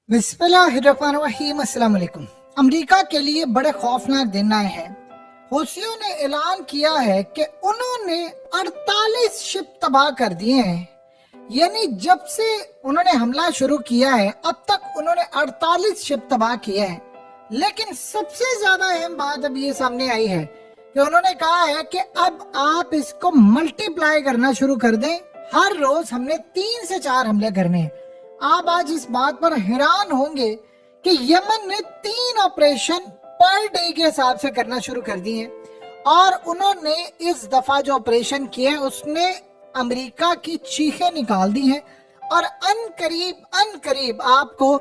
बिस्मिल्लाहिर्रहमानिर्रहीम। अस्सलाम वालेकुम। अमेरिका के लिए बड़े खौफनाक दिन आए हैं। हौसियों ने ऐलान किया है कि उन्होंने 48 शिप तबाह कर दिए हैं। यानी जब से उन्होंने हमला शुरू किया है अब तक उन्होंने 48 शिप तबाह किए हैं। लेकिन सबसे ज्यादा अहम बात अब ये सामने आई है कि उन्होंने कहा है कि अब आप इसको मल्टीप्लाई करना शुरू कर दें। हर रोज हमने 3 से 4 हमले करने हैं। आप आज इस बात पर हैरान होंगे कि यमन ने 3 ऑपरेशन पर डे के हिसाब से करना शुरू कर दिए और उन्होंने इस दफा जो ऑपरेशन किए उसने अमेरिका की चीखें निकाल दी हैं। और अनकरीब आपको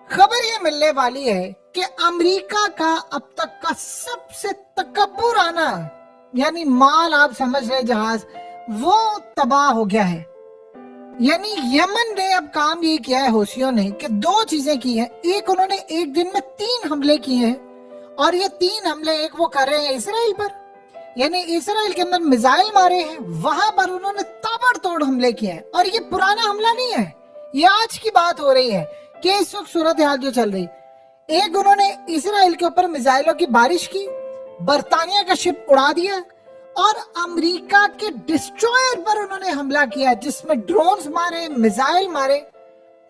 खबर ये मिलने वाली है कि अमेरिका का अब तक का सबसे तकब्बुराना यानी माल आप समझ रहे जहाज वो तबाह हो गया है। यानी यमन ने अब काम ये किया है हौसियों ने कि 2 चीजें की हैं। एक, उन्होंने एक दिन में 3 हमले किए हैं और ये 3 हमले एक वो कर रहे हैं इसराइल पर। यानी इसराइल के अंदर मिसाइल मारे हैं, वहां पर उन्होंने ताबड़तोड़ हमले किए हैं। और ये पुराना हमला नहीं है, ये आज की बात हो रही है कि इस वक्त सूरत हाल जो चल रही। एक, उन्होंने इसराइल के ऊपर मिसाइलों की बारिश की, बरतानिया का शिप उड़ा दिया और अमेरिका के डिस्ट्रॉयर पर उन्होंने हमला किया जिसमें ड्रोन्स मारे, मिसाइल मारे।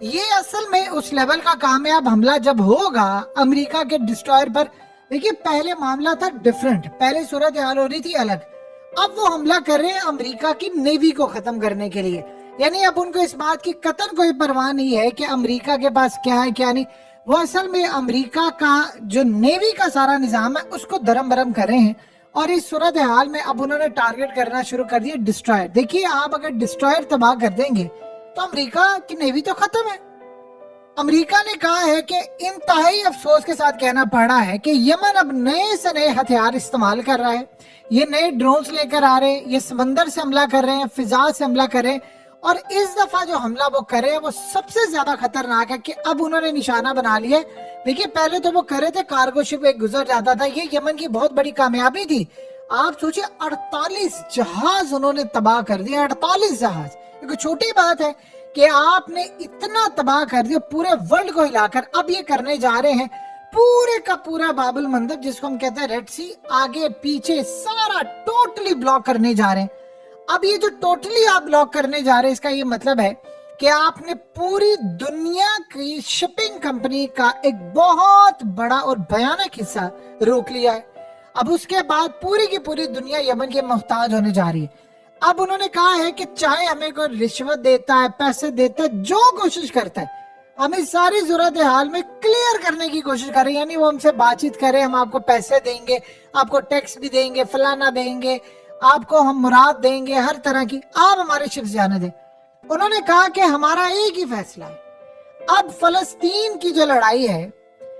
ये असल में उस लेवल का कामयाब हमला जब होगा अमेरिका के डिस्ट्रॉयर पर। देखिए पहले मामला था डिफरेंट, पहले सूरत हाल हो रही थी अलग। अब वो हमला कर रहे हैं अमेरिका की नेवी को खत्म करने के लिए। यानी अब उनको इस बात की कतई कोई परवाह नहीं है कि अमेरिका के पास क्या है क्या नहीं। वो असल में अमेरिका का जो नेवी का सारा निजाम है उसको दरम बरम कर रहे हैं। और इस सूरत हाल में अब उन्होंने टारगेट करना शुरू कर दिया डिस्ट्रॉयर। देखिए आप अगर डिस्ट्रॉयर तबाह कर देंगे तो अमेरिका की नेवी तो खत्म है। अमेरिका ने कहा है कि इंतहाई अफसोस के साथ कहना पड़ा है कि यमन अब नए से नए हथियार इस्तेमाल कर रहा है। ये नए ड्रोन्स लेकर आ रहे हैं, ये समंदर से हमला कर रहे हैं, फिजा से हमला कर रहे हैं। और इस दफा जो हमला वो करे हैं वो सबसे ज्यादा खतरनाक है कि अब उन्होंने निशाना बना लिया है। देखिए पहले तो वो कर रहे थे कार्गो शिप एक गुजर जाता था, ये यमन की बहुत बड़ी कामयाबी थी। आप सोचिए 48 जहाज उन्होंने तबाह कर दिया। 48 जहाज, ये कोई छोटी बात है कि आपने इतना तबाह कर दिया पूरे वर्ल्ड को हिलाकर। अब ये करने जा रहे हैं पूरे का पूरा बाबुल मंदब जिसको हम कहते हैं रेड सी, आगे पीछे सारा टोटली ब्लॉक करने जा रहे हैं। अब ये जो टोटली आप ब्लॉक करने जा रहे हैं इसका ये मतलब है कि आपने पूरी दुनिया की शिपिंग कंपनी का एक बहुत बड़ा और भयानक हिस्सा रोक लिया है। अब उसके बाद पूरी की पूरी दुनिया यमन के मोहताज होने जा रही है। अब उन्होंने कहा है कि चाहे हमें कोई रिश्वत देता है, पैसे देता है, जो कोशिश करता है, हम इस सारी सूरत हाल में क्लियर करने की कोशिश करें। यानी वो हमसे बातचीत करें, हम आपको पैसे देंगे, आपको टैक्स भी देंगे, फलाना देंगे, आपको हम मुराद देंगे, हर तरह की, आप हमारे शिप जाने दें। उन्होंने कहा कि हमारा एक ही फैसला है, अब फलस्तीन की जो लड़ाई है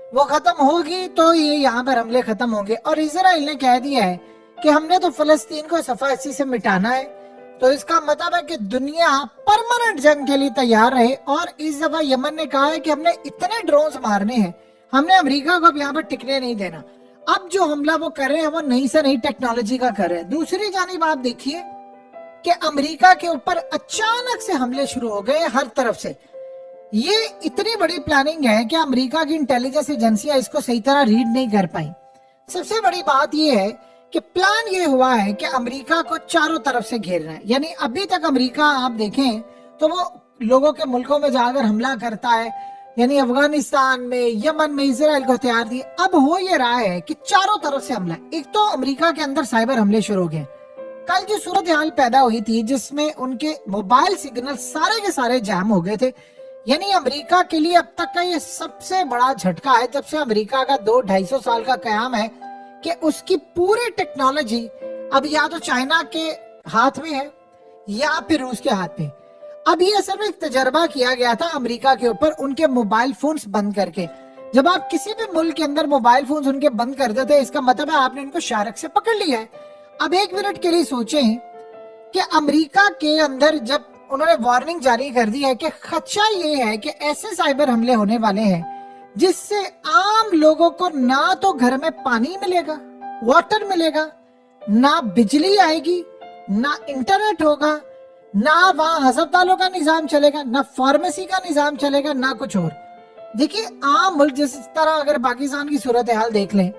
वो खत्म होगी तो ये यहाँ पर हमले खत्म होंगे। और इजराइल ने कह दिया है कि हमने तो फलस्तीन को सफाई से मिटाना है। तो इसका मतलब है कि दुनिया परमानेंट जंग के लिए तैयार रहे। और इस दफा यमन ने कहा है कि हमने इतने ड्रोन्स मारने हैं, हमने अमेरिका को अब यहाँ पर टिकने नहीं देना। अब जो हमला वो कर रहे हैं वो नई से नई टेक्नोलॉजी का कर रहे हैं। दूसरी जानिब आप देखिए कि अमेरिका के ऊपर अचानक से हमले शुरू हो गए हर तरफ से। ये इतनी बड़ी प्लानिंग है कि अमेरिका की इंटेलिजेंस एजेंसियां इसको सही तरह रीड नहीं कर पाई। सबसे बड़ी बात यह है कि प्लान ये हुआ है कि अमेरिका को चारों तरफ से घेरना है। यानी अभी तक अमेरिका आप देखें तो वो लोगों के मुल्कों में जाकर हमला करता है, यानी अफगानिस्तान में, यमन में इजराइल को हथियार दिए। अब हो ये रहा है कि चारों तरफ से हमला। एक तो अमेरिका के अंदर साइबर हमले शुरू हो गए। कल जो सूरत हाल पैदा हुई थी जिसमें उनके मोबाइल सिग्नल सारे के सारे जैम हो गए थे। यानी अमेरिका के लिए अब तक का ये सबसे बड़ा झटका है जब से अमेरिका का 200-250 साल का कयाम है कि उसकी पूरी टेक्नोलॉजी अब या तो चाइना के हाथ में है या फिर रूस के हाथ में। अब ये असल में एक तजर्बा किया गया था अमेरिका के ऊपर उनके मोबाइल फोन्स बंद करके। जब आप किसी भी मुल्क के अंदर मोबाइल फोन्स उनके बंद कर देते हैं इसका मतलब है आपने उनको शारक से पकड़ लिया है। अब एक मिनट के लिए सोचें कि अमेरिका के अंदर जब उन्होंने वार्निंग जारी कर दी है कि खदशा ये है कि ऐसे साइबर हमले होने वाले हैं जिससे आम लोगों को ना तो घर में पानी मिलेगा, वाटर मिलेगा, ना बिजली आएगी, ना इंटरनेट होगा, ना वहां अस्पतालों का निजाम चलेगा, ना फार्मेसी का निजाम चलेगा, ना कुछ और। देखिए आम मुल्क जिस तरह अगर पाकिस्तान की सूरत हाल देख लें,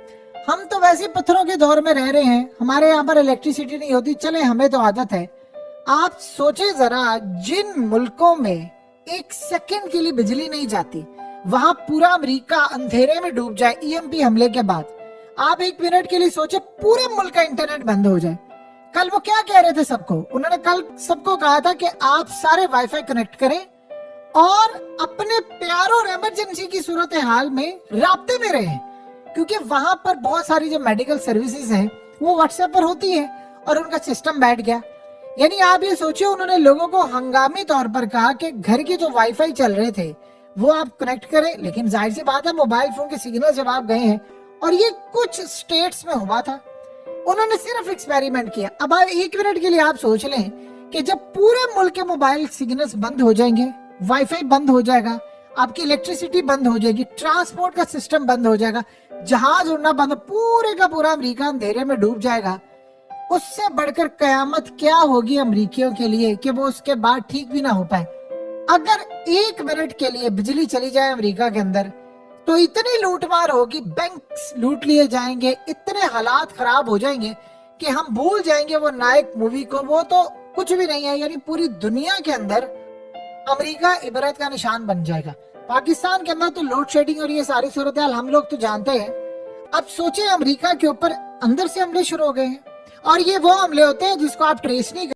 हम तो वैसे पत्थरों के दौर में रह रहे हैं, हमारे यहाँ पर इलेक्ट्रिसिटी नहीं होती, चले हमें तो आदत है। आप सोचे जरा, जिन मुल्कों में एक सेकंड के लिए बिजली नहीं जाती, वहां पूरा अमेरिका अंधेरे में डूब जाए ईएमपी हमले के बाद, आप एक मिनट के लिए सोचे पूरे मुल्क का इंटरनेट बंद हो जाए। कल वो क्या कह रहे थे सबको, उन्होंने कल सबको कहा था कि आप सारे वाईफाई कनेक्ट करें और अपने प्यारों और इमरजेंसी की सूरत हाल में राब्ते में रहें, क्योंकि वहां पर बहुत सारी जो मेडिकल सर्विसेज हैं वो व्हाट्सएप पर होती है और उनका सिस्टम बैठ गया। यानी आप ये सोचिए, उन्होंने लोगों को हंगामी तौर पर कहा कि घर के जो वाईफाई चल रहे थे वो आप कनेक्ट करें, लेकिन जाहिर सी बात है मोबाइल फोन के सिग्नल जब आप गए हैं, और ये कुछ स्टेट्स में हुआ था, उन्होंने सिर्फ एक्सपेरिमेंट किया। अब आप एक मिनट के लिए आप सोच लें कि जब पूरे मुल्क के मोबाइल सिग्नल्स बंद हो जाएंगे, वाईफाई बंद हो जाएगा, आपकी इलेक्ट्रिसिटी बंद हो जाएगी, ट्रांसपोर्ट का सिस्टम बंद हो जाएगा, जहाज उड़ना बंद, पूरे का पूरा अमेरिका अंधेरे में डूब जाएगा, उससे बढ़कर कयामत क्या होगी अमेरिकियों के लिए कि वो उसके बाद ठीक भी ना हो पाए। अगर एक मिनट के लिए बिजली चली जाए अमेरिका के अंदर, तो इतनी लूटमार होगी, बैंक लूट लिए जाएंगे, इतने हालात खराब हो जाएंगे कि हम भूल जाएंगे वो नायक मूवी को, वो तो कुछ भी नहीं है। यानी पूरी दुनिया के अंदर अमेरिका इबरत का निशान बन जाएगा। पाकिस्तान के अंदर तो लोड शेडिंग और ये सारी सूरत हाल हम लोग तो जानते हैं। अब सोचिए अमेरिका के ऊपर अंदर से हमले शुरू हो गए हैं, और ये वो हमले होते हैं जिसको आप ट्रेस नहीं